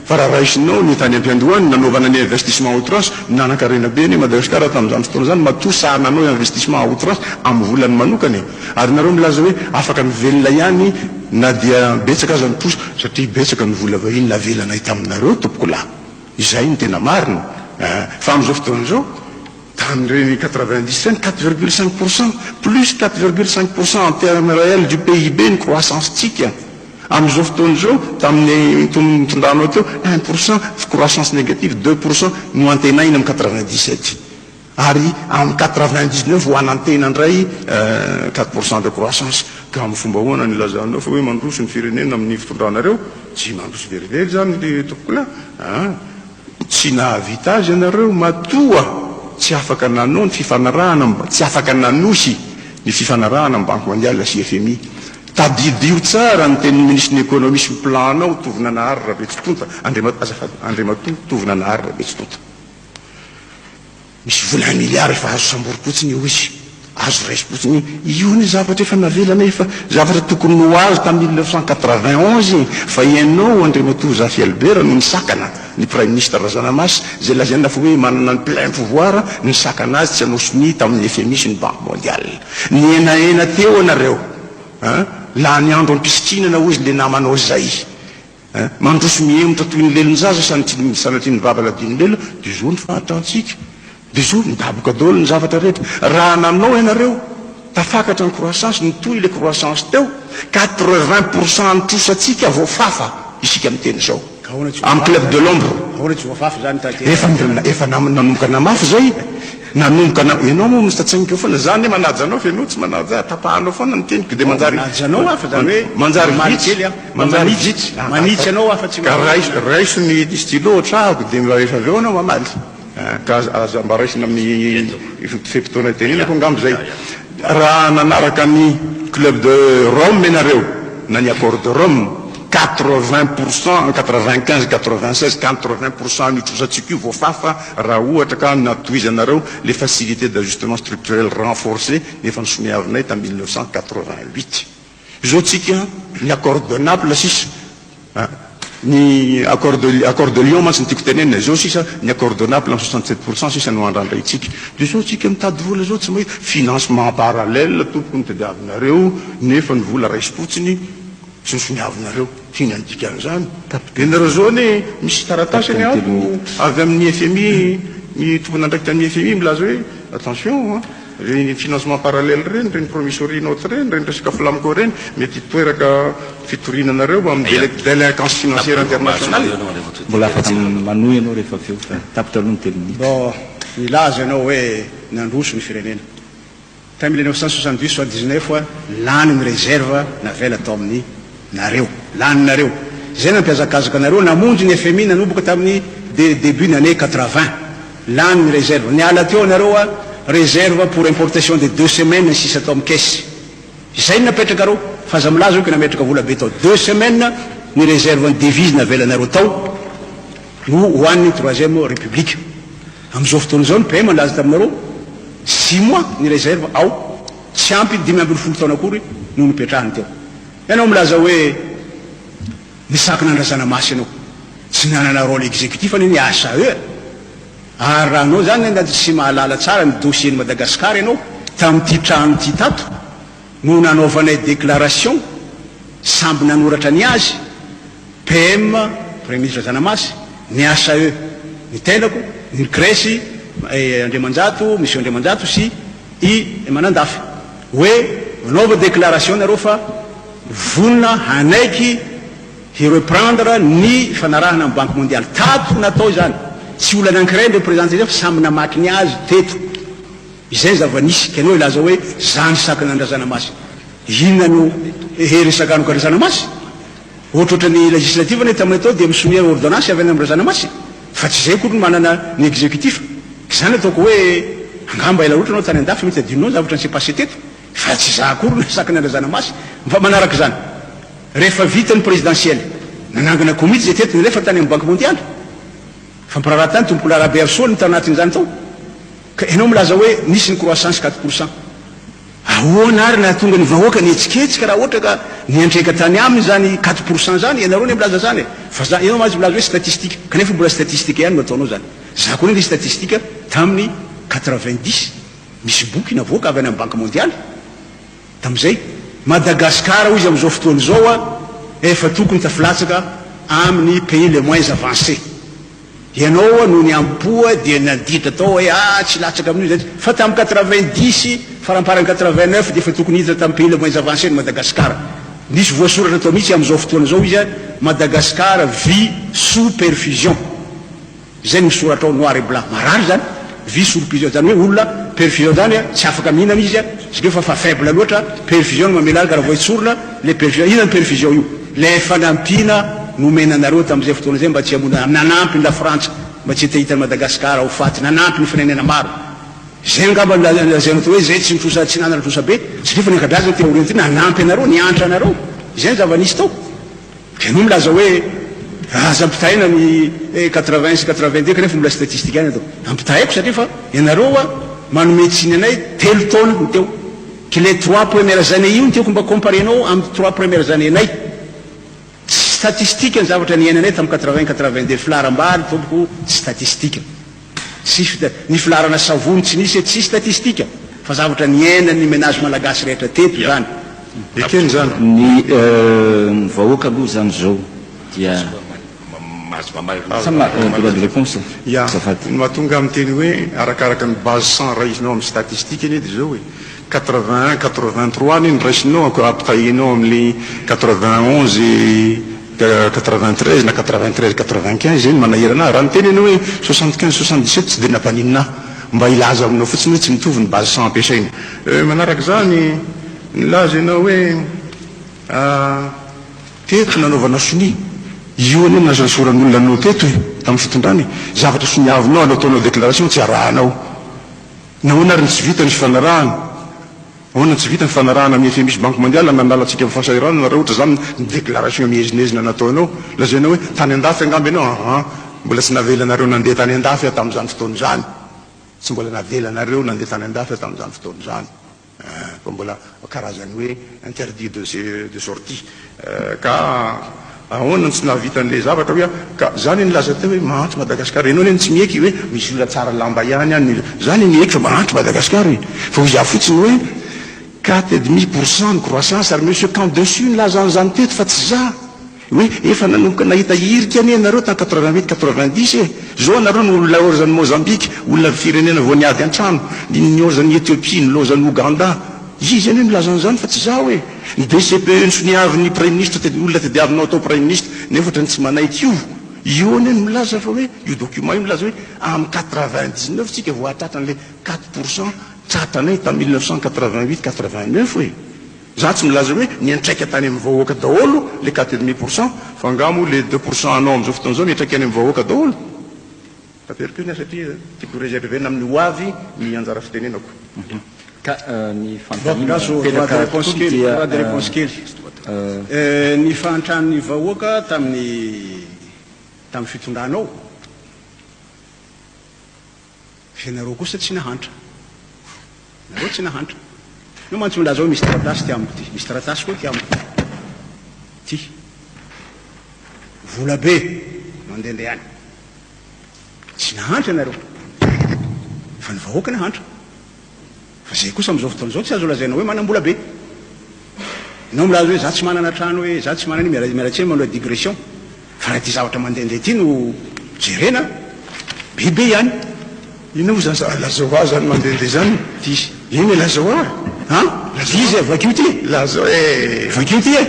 fa raha raisinao ny tany ampiandohany nanaovana ny investissement outrance nanankarena be ny Madagasikara tamin'izany fotoana zany matoa sahananao investissement outrance amin'ny volany manokany ary nareo milaza hoe afaka mivelona ihany na dia betsaka aza ny poso satria betsaka ny vola vahiny navelana taminareo tompoko lahy. Izay ny tena marina fa amin'izao fotoana zao tamin'ireny 97 4,5% plus 4,5% en termes réels du PIB ny croissance-tsika. Amin'izao fotoana zao tamin'ny tondranao teo 1% croissance négative 2% no antenaina amin'ny 97 ary amin'ny 99 ho anantena indray 4% de croissance. Ka amin'ny fomba ahoana ny lazanao fa hoe mandroso ny firenena amin'ny fitondranareo tsy mandroso verivery zany le tompoko la tsy nahavita azy ianareo matoa tsy afaka nanao ny fifanarahana tsy afaka nanosy ny fifanarahana amin'ny banque mondiale sy FMI. Tadidio tsara ny tenin'ny ministre ny économie sy planao tovina nahary Rabetsotonta Andriamatoa tovina nahary Rabetsotonta misy vola 1 milliard efa azo samboropotsiny io izy azo raisipotsiny io ny zavatra efa navelana efa zavatra tokony no azy tamin'ny 1991 fa ianao Andriamatoa Zafy Albert no nisakana ny prime ministre Razanamasi zay lazaina fa hoe manana ny plein pouvoir ny sakana azy tsy anosony tamin'ny FMI sy ny banque mondiale. Ny enaena teo anareo la ny andro ampisikina ozy le namanao zay mandroso miemotra toy ny lelonjaza sanatry ny baba ladiny lelo de zo ny fahatantsika de zo midaboka dolo ny zavatra rehetra raha nanao ianareo tafakatra ny croissance nitoy le croissance teo 80% nitrosatsika voafafa isika amin'ny teny zao amin'ny club de l'ombre efa nanomboka namafy zay nanomboka ianao moa mistatsagniko foana zany manajanao fa ianao tsy manaja tapahanao foana ny teniko de manjary manitsy anao afa tsy ka raiso ny stylo trahako de rehefa avy eo anao mamaly ka aza mba raisina amin'ny fepitoana tenenako ngambo zay raha nanaraka ny club de Rome ianareo na ny accord de Rome 80%, 95, 96, 80% nitrosatsika io voafafa raha ohatra ka natoizanareo les facilités d'ajustement structurel renforcées nefa nisomiavinay tamin'ny 1988. Zao tsika ny accord de Naples sisa ny accord de Lyon mantsy nytiako tenenina zao sisa ny accord de Naples 67% sisa no andrandrantsika de zao tsika mitady vola zao tsy mahe financement parallèle tompony tadiavinareo nefa ny vola raisipotsiny sy nisoniavinareo tina ny dikan'izany ianareo zao ne misy taratasy ny ao avy amin'ny FMI ny tompony andraiky tamin'ny FMI milaza hoe attention reny financement parallèle reny reny promissorie note reny reny resaka flamco reny mety toeraka fitorinanareo amin'ny délinquance financière internationale. Mbola afaka manohy ianao rehefa avy eo fa tapitra aloha ny telony. Bon milaza ianao hoe nandroso ny firenena tamin'ny 1978-79 lany ny réserve navela tao amin'ny nareo laninareo zay nampiazakazaka nareo namonjy ny FMI nanomboka tamin'ny début ny année 80 lany ny réserve ny ala teo nareo réserve pour importation de 2 semaines sisa tao amin'ny caisse zay napetraka reo fa za milaza hoe nametraka vola be tao 2 semaines ny réserve ny devise navelanareo tao no hoan'ny troisième république. Am'izao fotoana izao ny PM nalaza taminareo 6 mois ny réserve ao tsy ampy 5 taona akory no nipetrahany teo. Ianao milaza hoe nisaky nandrazana masy ianao tsy nanana rôle exécutif any ny ASAE ary raha anao zany anaty tsy mahalala tsara ny dossier ny Madagascar ianao tamin'ity trano ty tato no nanaovanay déclaration samby nanoratra ny azy PM premier ministre Zanamasy ny ASAE ny tenako ny Kresy Andriamanjato monsieur Andriamanjato sy i Manandafy hoe nanaova déclaration nareo fa vonina hanaiky hireprendre ny fanarahana amin'ny banque mondiale tato natao zany tsy olana ankiray le président fa samby namaky ny azy teto izay zava-nisy kenao ilaza hoe zany saky nandrazana masy inona no heresakano ka razana masy ohatrotra ny législative ny taminay tao dia misomia ordonnance avy any amin'ny razana masy fa tsy zay kory manana ny exécutif zany ataoko hoe angamba ela loatra anao tany andafy mety adinao zavatra ny s'est passé teto fa tsy za kory ny saky nandrazana masy fa manaraka zany rehefa vita ny présidentielle nanangana comité zay teto nilefa tany amin'ny banque mondiale fampararaha tany tompoko l'Arabie Saoudite ny tanatin'izany tao ka ianao milaza hoe nisy ny croissance 4%. Ahoana ary na tonga ny vahoaka ny etsiketsika raha ohatra ka niantreka tany aminy zany 4% zany ianareo ny milaza zany fa za ianao mazy milaza hoe statistique kanefa mbola statistique ihany no ataonao zany za koa ny statistique tamin'ny 90 misy boky navoaka avy any amin'ny banque mondiale tam'izay Madagascar izy am'izao fotoana izao a efa tokony tafilatsaka amin'ny pays les moins avancés. Ianao no ny ampoa dia naditra tao hoe tsy latsaka amin'io zay fa tamin'ny 90 faramparany 89 dia efa tokony hiditra tamin'ny pays les moins avancés ny Madagascar. Nisy voasoratra tao mihitsy am'izao fotoana izao izy Madagascar vit sous perfusion. Zay ny misoratra ao noir et blanc marary zany vit sous perfusion zany hoe olona perfusion zany tsy afaka mihinana izy satria fa faible loatra perfusion no mamelalaka raha voitsorona le perfusion inona ny perfusion io le fanampina nomena anareo tamin'izay fotoana zay mba tsy hamona nanampy la Frantsa mba tsy hitahitany Madagascar ao faty nanampy ny firenena maro zay angamba lazana to hoe zay tsy mitrosa tsy nanana trosa be satria fa ny ankabeazana te oreny ty nanampy anareo niantra anareo zay zava-nisy tao kenao milaza hoe aza ampitahina ny 80 sy 82 kanefa mbola statistique any atao ampitahiko satria fa ianareo a manome tsiny anay 3 taona ny teo que les 3 premières années io ny teoko mba comparenao amin'ny 3 premières années nay statistique ny zavatra niainanay tamin'ny 80-82 filaram-baly tompoko statistique sisy ny filarana savony tsy nisy tsy statistique fa zavatra niaina ny ménage malagasy rehetra teto zany ekeny zany ny vahoaka aloha zany zao dia droit de réponse ya ny mahatonga amin'ny teny hoe arakaraka ny base 100 raisinao amin'ny statistique iny edy zao hoe 81 83 ny raisinao ampitahinao amin'ny 91 93 na 93 95 zay ny manahirana raha ny teny ianao hoe 75 77 tsy dia nampaninina mba ilaza aminao fotsiny hoe tsy mitovy ny base 100 ampiasaina manaraka zany nilaza ianao hoe teto nanaovana soni io any nasasoran'olona anao teto tamin'ny fitondrany zavatra soniavinao anao ataonao déclaration tsy arahanao nahoana ary ny tsy vita ny fifanarahana ahoana tsy vita ny fanarahana amin'ny FMI banque mondiale nanalatsika amin'ny fahasahiranana raha ohatra zany ny déclaration mihezinezina nataonao lazainao hoe tany andafy angamba ianao mbola tsy navelanareo nandeha tany andafy tamin'izany fotoana zany tsy mbola navelanareo nandeha tany andafy tamin'izany fotoana zany fa mbola karazany hoe interdit de sortie ka ahoana tsy nahavita an'le zavatra hoe ka zany nilaza teo hoe mahantra Madagascar ianao ny tsy mieky hoe misy olona tsara lamba ihany any zany mieky fa mahantra Madagascar fa ho iza fotsiny hoe 4,5% ny croissance ary monsieur camp dessus nilaza an'izany teto fa tsy za hoe efa nanomboka nahita irika any anareo tany 88 90 zao anareo no laorzan'ny Mozambique olona firenena vao niady an-trano niozan'ny Éthiopie nilozan'ny Ouganda izy any nilaza an'izany fa tsy za hoe ny DCPE ny soniavin'ny premier ministre olona tediavinao atao premier ministre nefa ohatrany tsy manaiky io any milaza fa hoe io document io milaza hoe amin'ny 99 tsika voatratran'le 4% tratranay tamin'ny 1988 89 hoe za tsy milaza hoe niantraika tany amin'ny vahoaka daholo le 4,5% fa angamo le 2% anao amin'izao fotoana zao niantraika any amin'ny vahoaka daholo taperikony satria tiako réservena amin'ny hoavy ny anjara fitenenako ka ny Vokaso, droit de réponse kely. ny fahantrany vahoaka tamin'ny fitondranao fianareo kosa tsy nahantra nareo tsy nahantra no mantsy milaza hoe misy taratasy ty amiko ty misy taratasy koa ty amiko ty vola be mandehandeha any tsy nahantra nareo fa ny vahoaka nahantra fa zay kosa am'izao fotoana zao tsy azo lazaina hoe manam-bola be nao milaza hoe za tsy manana trano hoe za tsy manana miaratsy manao digression fa raha ty zavatra mandehandeha ty no jerena bebe ihany ino zany lazaoa zany mandehandeha zany ty iny lazaoa izy vakio ty lazao vakio ty e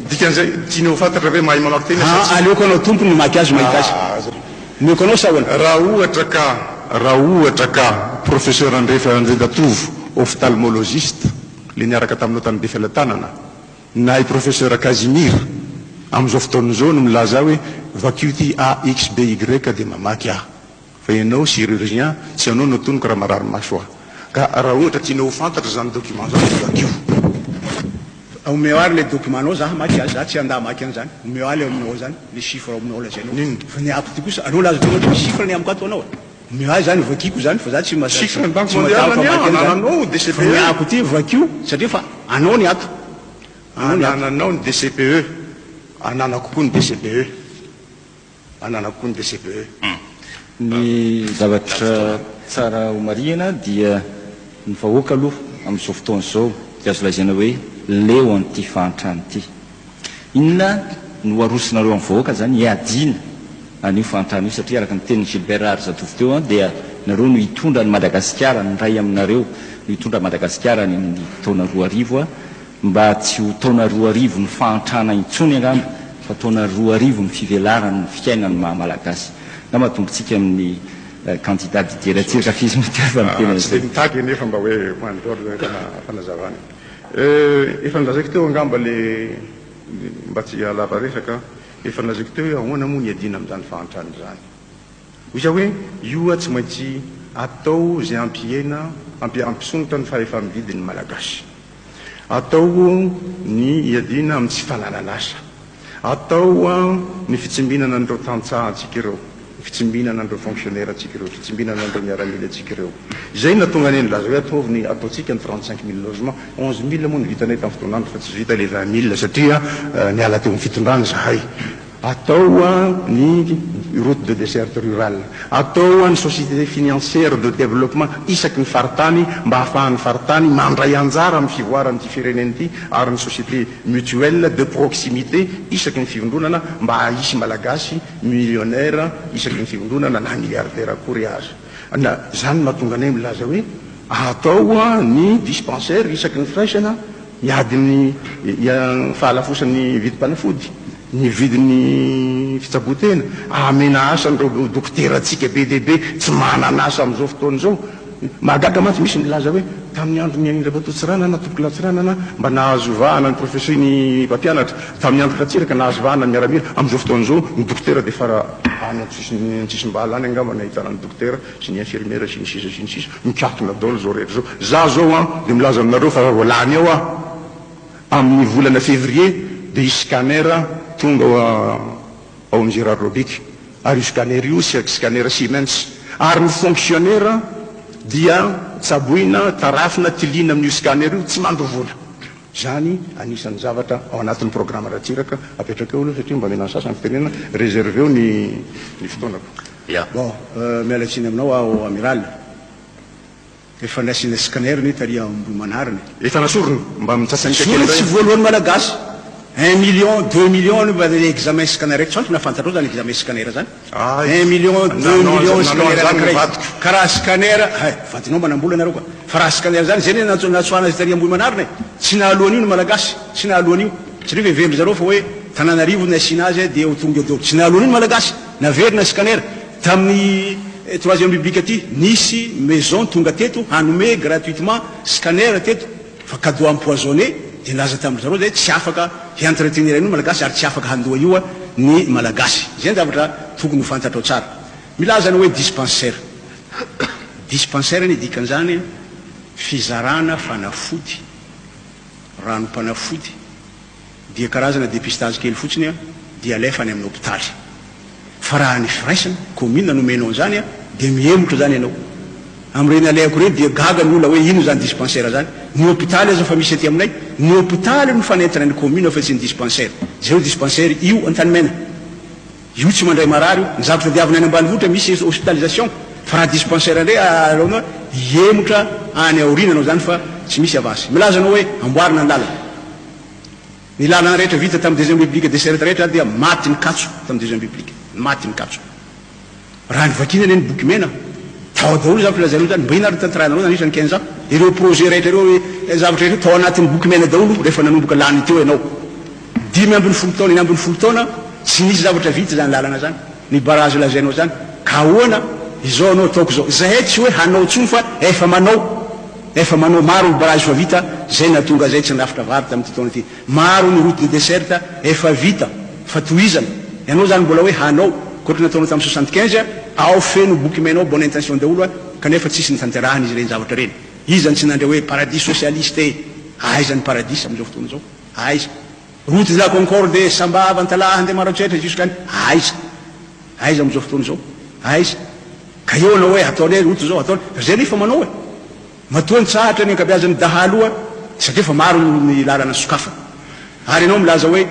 dikan'izay tianao fantatra hoe mahay mamaky tena aleoko anao tompony mamaky azy mahita azy aleoko anao sahoana raha ohatra ka professeur Andredatovo ophtalmologiste le niaraka taminao tany Befelatanana na i professeur Casimir am'izao fotoan'izao no milaza hoe vakio ty AXBY de mamaky fa ianao chirurgien tsy anao no tonoko raha marary maso ka raha ohatra tianao fantatra zany document zany vakio omeo ary le document-nao za maky azy za tsy andaha maky an'izany omeo aly aminao zany le chiffre aminao lazainao fa ny ako ty kosa anao laza tonga hoe chiffre ny amiko ato anao omeo azy zany vakiko zany fa za tsy chiffre ny banque mondiale ananao DCPE ako ty vakio satria fa anao ny ato ananao ny DCPE ananako koa ny DCPE ananako koa ny DCPE ny zavatra tsara homarihana dia ny vahoaka aloha amin'izao fotoana zao dia azo lazaina hoe leo an'ity fahantrany ity inona no arosinareo amin'ny vahoaka zany hiadina an'io fahantrany io satria araka ny tenin'ny Gilbert Arzatov teo dia nareo no hitondra ny Madagasikara ny ray aminareo no hitondra Madagasikara ny amin'ny taona 2000 mba tsy ho taona 2000 ny fahantrana intsony angamba fa taona 2000 ny fivelaran'ny fiainan'ny mahamalagasy na mahatongotsika amin'ny candidat Didier Ratsiraka fizimitiava ny tena zay mitaky nefa mba hoe mandor fanazavany efa nilazaiko teo angamba le mba tsy alava resaka efa nilazaiko teo hoe ahoana moa ny adina amin'izany fahantrany zany oza hoe io tsy maintsy atao zay ampisongotra ny fahefa mividin'ny malagasy atao ny iadina amin'ny tsy fanananasa atao ny fitsimbinana an'ireo tantsaha antsika ireo fitsimbinana an'ireo fonctionnaire antsika ireo fitsimbinana an'ireo miaramila antsika ireo izay natonga ny laza hoe ataontsika ny 35 000 logement 11 000 moa ny vitanay tamin'ny fotoanandro fa tsy vita le 20 000 satria niala teo amin'ny fitondrana zahay atao ny route de desserte rural atao ny société financière de développement isaky ny faritany mba hahafahan'ny faritany mandray anjara amin'ny fivoaran'ity fireneny ity ary ny société mutuelle de proximité isaky ny fivondronana mba hahisy malagasy millionnaire isaky ny fivondronana na milliardaire akory azy na zany mahatonga anay milaza hoe atao ny dispensaire isaky ny firaisana miadiny fahalafosan'ny vidim-panafody ny vidiny fitsabotena amena asa nireo dokotera atsika be deaibe tsy manana asa am'izao fotoana zao mahagaga mantsy misy milaza hoe tamin'ny andro ny anindravatotsiranana toko latsiranana mba nahazovahana ny professeur ny mpampianatra tamin'ny andro latsiraka nahazovahana ny miaramila am'izao fotoana zao ny dokotera de fara any antsisim-bala any angamba nahitana ny dokotera sy ny infirmiera sy ny sisa mikatona dolo zao rehetra zao za zao de milaza aminareo fa volany ao amin'ny volana février de scanner tonga ao amin'ny Gérard Robic ary io scanner io scanner Siemens ary ny fonctionnaire dia tsaboina tarafina tilina amin'io scanner io tsy mandro vola zany anisan'ny zavatra ao anatin'ny programme ratsiraka apetraka eo aloha satria mba mena sasany fitenena réservé eo ny fotoanako bon mialatsiny aminao ao amiral efa nasina scanner ny taria ambomanariny efa nasorony mba mitsasanika tsy voalohany malagasy 1 million 2 million no le examen scanner tsy antony nafantatrao zany examen scanner zany 1 million 2 million scanner karaha scanner vatinao manambola nareo koa fa raha scanner zany zay natsoana azy taria amboy manarina tsy nahalohany io ny malagasy tsy nahalohany io satria vevendry zareo fa hoe tananarivo ny asina azy de ho tonga deo tsy nahalohany io ny malagasy naverina scanner tamin'ny 3e république aty nisy maison tonga teto hanome gratuitement scanner teto fa cadeau empoisonné de laza tamin'ny zareo zay tsy afaka hientretenir io malagasy ary tsy afaka handoa io ny malagasy zay ny zavatra tokony ho fantatrao tsara milazana hoe dispensaire dispensaire ny dikan'izany fizarana fanafody ranom-panafody dia karazana dépistage kely fotsiny a dia alefany amin'ny hôpitaly fa raha ny firaisana commune nomenao zany a dia mihemotra zany ianao am'ireny alayako reny dia gaga ny olona hoe ino zany dispensaire zany ny hôpitaly aza fa misy aty aminay ny hôpitaly no fanentana ny commune fa tsy ny dispensaire zay hoe dispensaire io Antanimena io tsy mandray marary io ny zavatra diavina any ambanivohitra misy hospitalisation fa raha dispensaire ndray alaonao iemotra any aorinanao zany fa tsy misy avasy milaza anao hoe amboarina ny lalana ny lalana rehetra vita tamin'ny deuxième république dessert rehetra dia maty ny katso tamin'ny deuxième république maty ny katso raha ny vakina eny boky mena tao daholo zavatra lazanao zany mba inary tantaranao zany isany 15 ans ireo projet rehetra ireo zavatra rehetra tao anatin'ny boky mena daholo rehefa nanomboka lany teo ianao 5 ambin'ny 10 taona 9 ambin'ny 10 taona tsy misy zavatra vita zany lalana zany ny barage lazainao zany ka ahoana izao anao ataoko zao zay tsy hoe hanao tsony fa efa manao maro ny barage fa vita zay natonga zay tsy nrafitra vary tamin'ity taona ity maro ny route de dessert efa vita fa tohizana ianao zany mbola hoe hanao koatra nataonao tamin'ny 75 ao feno boky menao bonne intention daholo kanefa tsisy nitanterahany izy reny zavatra reny izany tsy nandre hoe paradis socialiste aiza ny paradis am'izao fotoana zao aiza route de la concorde sambava antalaha andeha maratretra jusqu'any aiza am'izao fotoana zao aiza ka eo anao hoe ataony route zao ataony zay nefa manao matoa ny tsahatra ny ankabeazany dahalo satria fa maro ny lalana sokafa ary ianao milaza hoe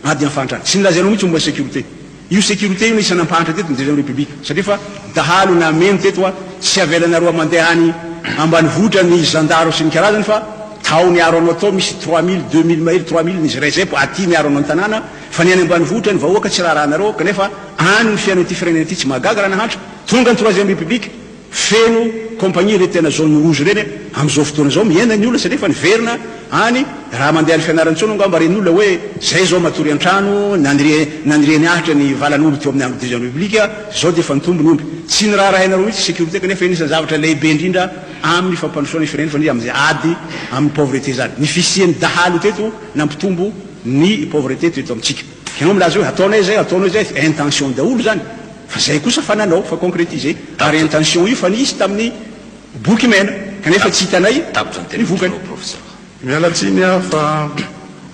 ady afantrany tsy nilaza anao mihitsy momba sécurité io sécurité io isany ampanatra teto ny deuxième république satria fa dahalo na meno teto tsy avelanareo mandeha any ambanivohitra ny zandaro sy ny karazany fa tao niaro anao atao misy 3000 2000 mahery 3000 nizy rezepo aty miaro anao an-tanàna fa ny any ambanivohitra ny vahoaka tsy raha rahanareo kanefa any ny fiainao ty firenena ty tsy mahagaga raha nahantra tonga ny troisième république feno compagnie le tena zone rouge reny am'izao fotoana zao mienda ny olona satria fa niverina any raha mandeha ny fianarantsona ngamba reny olona hoe zay zao matory an-trano nandriany ahitra ny valan'olo teo amin'ny deuxième république zao dia fa nitombo ny omby tsy ny raha rahainareo mihitsy sécurité kanefa inisan'ny zavatra lehibe indrindra amin'ny fampandrosoana ny firenena fa ndrindra am'izay ady amin'ny pauvreté zany ny fisian'ny dahalo teto nampitombo ny pauvreté teto amitsika ianao milaza hoe ataonay zay intention daholo zany fa zay kosa fananao fa concrétiser ary intention io fa nisy tamin'ny boky mena kanefa tsy hitanay ny vokany mialatsiny fa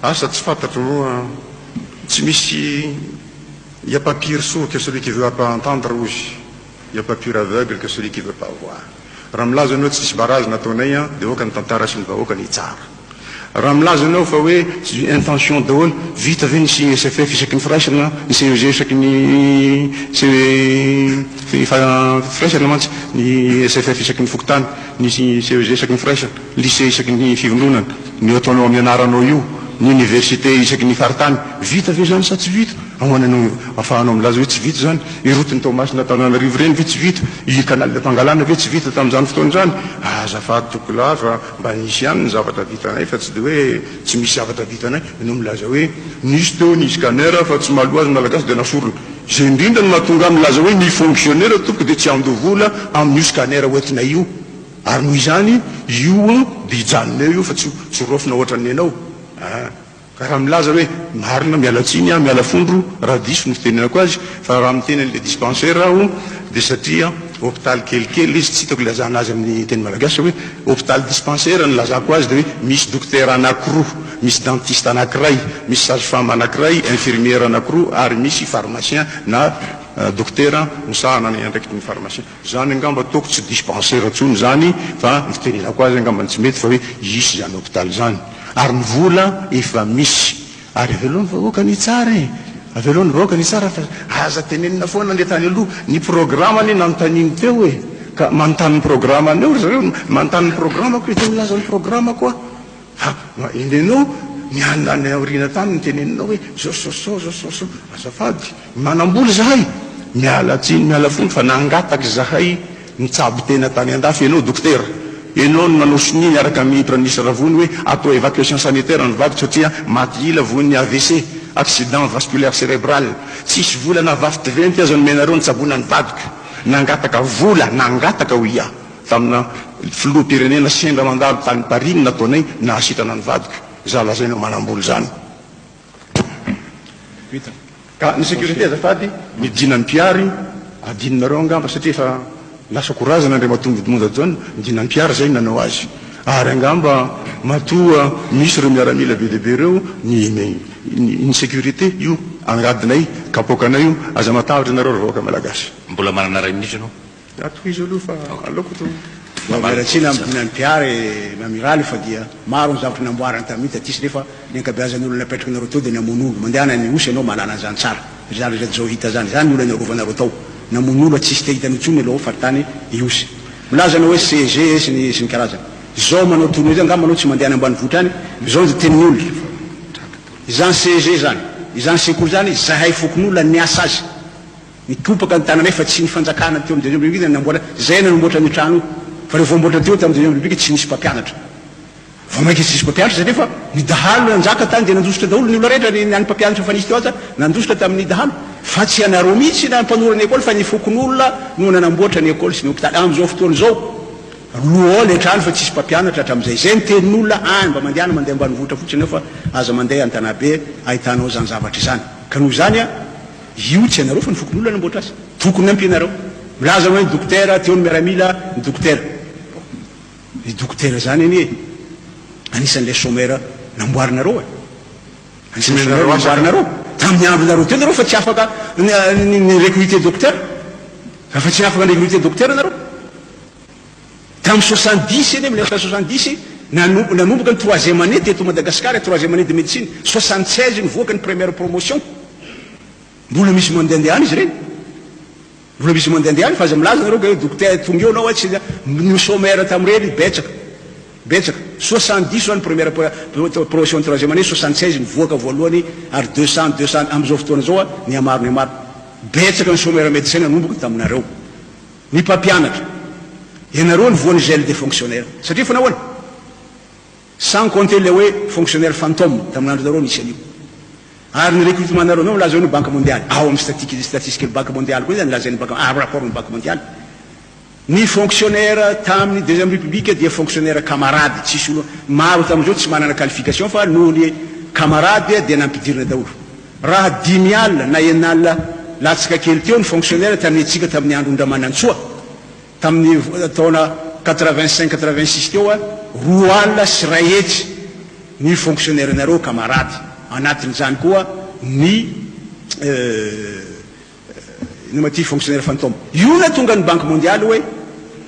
asa tsy fantatro tsy misy il y a pas pire sourd que celui qui veut pas entendre rouge il y a pas pire aveugle que celui qui veut pas voir raha milaza anao tsy misy barage nataonay dia oka ny tantara sy ny vahoaka ny tsara raha milaza anao fa hoe intention daholo vita ve ny SFF isaky ny firaisana ny CEG isaky ny firaisana mantsy ny SFF isaky ny fokotany ny CEG isaky ny firaisana lycée isaky ny fivondronana ny ataonao amin'ny anaranao io ny université isaky ny faritany vita ve zany sa tsy vita ahoananao afahanao milaza hoe tsy vita zany irotiny Tomasina Tananarivo reny ve tsy vita i canal de Pangalana ve tsy vita tamin'izany fotoana zany azafady tokola fa mba nisy ihany ny zavatra vitanay fa tsy de hoe tsy misy zavatra vitanay ianao milaza hoe nisy teo ny scanner fa tsy maloazy malagasy dia nasorona zay indrindra no mahatonga milaza hoe ny fonctionnaire tompo dia tsy andovola amin'io scanner oentinay io ary noho izany io dia ijanoneo io fa tsy rofina ohatrany ianao ka raha milaza hoe marina mialatsiny miala fondro raha diso ny fitenenako azy fa raha miteny an'le dispensaire aho dia satria hôpital kelikely izy tsy hitako ilazana azy amin'ny teny malagasy hoe hôpital dispensaire ny lazako azy dia hoe misy docteur anankiroa misy dentiste anankiray misy sage-femme anankiray infirmière anankiroa ary misy pharmacien na docteur misahana ny andraiky ny pharmacien zany angamba ataoko tsy dispensaire tsony zany fa ny fitenenako azy angamba tsy mety fa hoe isy zany hôpital zany ary ny vola efa misy ary aveloany vahoaka ny tsara aveloany vahoaka ny tsara fa aza tenenina foana le tany aloha ny programmany nanotaniny teo ka manontany ny programmany eo zareo manontany ny programmako de milaza ny programma koa inenao mianina ny aorina tany ny teneninao hoe zao azafady manamboly zahay miala tsiny miala fony fa nangataky zahay mitsabo tena tany andafy ianao docteur ianao no nanao sininy araka amin'ny pranisy ravony hoe atao évacuation sanitaire ny vadiko satria maty ila von'ny AVC accident vasculaire cérébral tsisy vola na vafy venty azo ny menareo ny tsabona ny vadiko nangataka vola nangataka ho ia tamina filoha-pirenena sendra mandalo tany Paris nataonay nahasitana ny vadiko za lazainao manamboly zany ka ny sécurité azafady midina ny piary adinonareo angamba satria fa lasa korazana ndre matombodomonda jona midina ny piary zay nanao azy ary angamba matoa misy ireo miaramila be dehibe reo ny sécurité io angadinay kapokanay io aza matahatra nareo revoaka malagasy mbola manana ray minitra anao ato izy aloha fa aleoko to maratsina amidina ny piary mamiraly fa dia maro ny zavatra namboarany tamin'io tatisy nefa ny ankabeazan'olo napetraka nareo tao dia namon'olo mandehana ny osy ianao manana an'izany tsara zany zao hita zany zany olo anarovanareo tao namon'olo tsisy te hitany intsony aloha faritany iosy milazana hoe CG sy ny karazany zao manao tourné zay angamba manao tsy mandeha any ambanivohitra any zao ny tenin'olo izany CG zany izany sekoly zany zahay fokon'olona ny asa azy mitopaka ny tananay fa tsy ny fanjakana teo amin'ny deuxième république namboatra zay nanomboatra ny trano fa rehefa voamboatra teo tamin'ny deuxième république tsy nisy mpampianatra vao mainka tsy nisy mpampianatra satria fa ny dahalo nanjaka tany dia nandositra daholo ny olo rehetra ny any mpampianatra fa nisy teo aza nandositra tamin'ny dahalo fa tsy anareo mihitsy na mpanorany école fa ny fokon'olona no nanamboatra ny école sy ny hôpitaly amin'izao fotoana zao loa le trano fa tsisy mpampianatra hatramin'izay zay ny tenin'olona any mba mandehana mandeha ambanivohitra fotsiny nefa aza mandeha an-tanabe ahitanao zany zavatra izany ka noho zany a io tsy anareo fa ny fokon'olona namboatra azy tokony ampianareo milaza hoe ny dokotera teo ny miaramila ny dokotera ny dokotera zany anie anisan'ilay sommaire namboarinareo anisan'ilay sommaire namboarinareo tamin'ny andronareo teo nareo fa tsy afaka ny recruter docteur fa tsy afaka ny recruter docteur nareo tamin'ny 70 eny 1970 nanomboka ny 3e année teto Madagascar 3e année de médecine 76 nivoaka ny première promotion mbola misy mandehandeha any izy reny mbola misy mandehandeha any fa aza milaza nareo hoe docteur tonga eo anao tsy ny sommaire tamin'ireny betsaka 70 zao ny première promotion 3e année 76 nivoaka voalohany ary 200 amin'izao fotoana zao ny amaro betsaka ny sommaire médecin nanomboka taminareo ny mpampianatra ianareo ny voany gel des fonctionnaires satria fa nahoana sans compter le hoe fonctionnaire fantôme tamin'ny andronareo nisy an'io ary ny recrutement nareo nao milaza hoe ny banque mondiale ao amin'ny statistique ny banque mondiale koa zany lazany rapport ny banque mondiale ny fonctionnaire tamin'ny deuxième république dia fonctionnaire camarade tsisy olo maro tamin'izao tsy manana qualification fa noho ny camarade dia nampidirina daholo raha 10 alina na enalina latsaka kely teo ny fonctionnaire tamin'ny atsika tamin'ny andro Ndramanantsoa tamin'ny taona 85-86 teo a 2 alina sy ray hetsy ny fonctionnaire nareo camarade anatin'izany koa ny maty fonctionnaire fantôme io na tonga ny banque mondiale hoe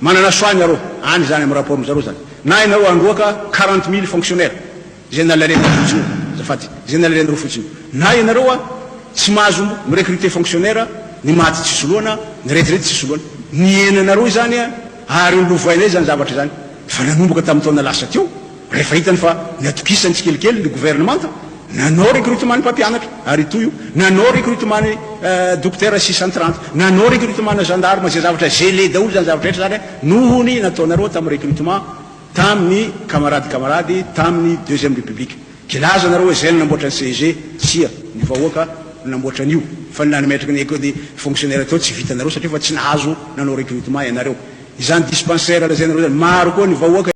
manana soany nareo any zany amin'ny rapport zareo zany na ianareo androaka 40 000 fonctionnaire zay nalalena fotsiny zafady zay nalalendreo fotsiny na ianareo a tsy mahazo mirecruter fonctionnaire ny maty tsisy loana ny retraite tsisy loana ny enanareo zany a ary nylovainay zany zavatra zany fa nanomboka tamin'ny taona lasa teo rehefa hitany fa natokisany tsikelikely ny gouvernementa nanao recrutement ny mpampianatra ary toy io nanao recrutement ny docteur 630 nanao recrutement na gendarme zay zavatra gelé daholo zany zavatra rehetra zany nohony nataonareo tamin'ny recrutement tamin'ny camarade tamin'ny deuxième république kilaza nareo hoe zay namboatra ny CG tsia ny vahoaka namboatra an'io fa nanametraka ny fonctionnaire teo tsy vitanareo satria fa tsy nahazo nanao recrutement ianareo izany dispensaire zay nareo zany maro koa ny vahoaka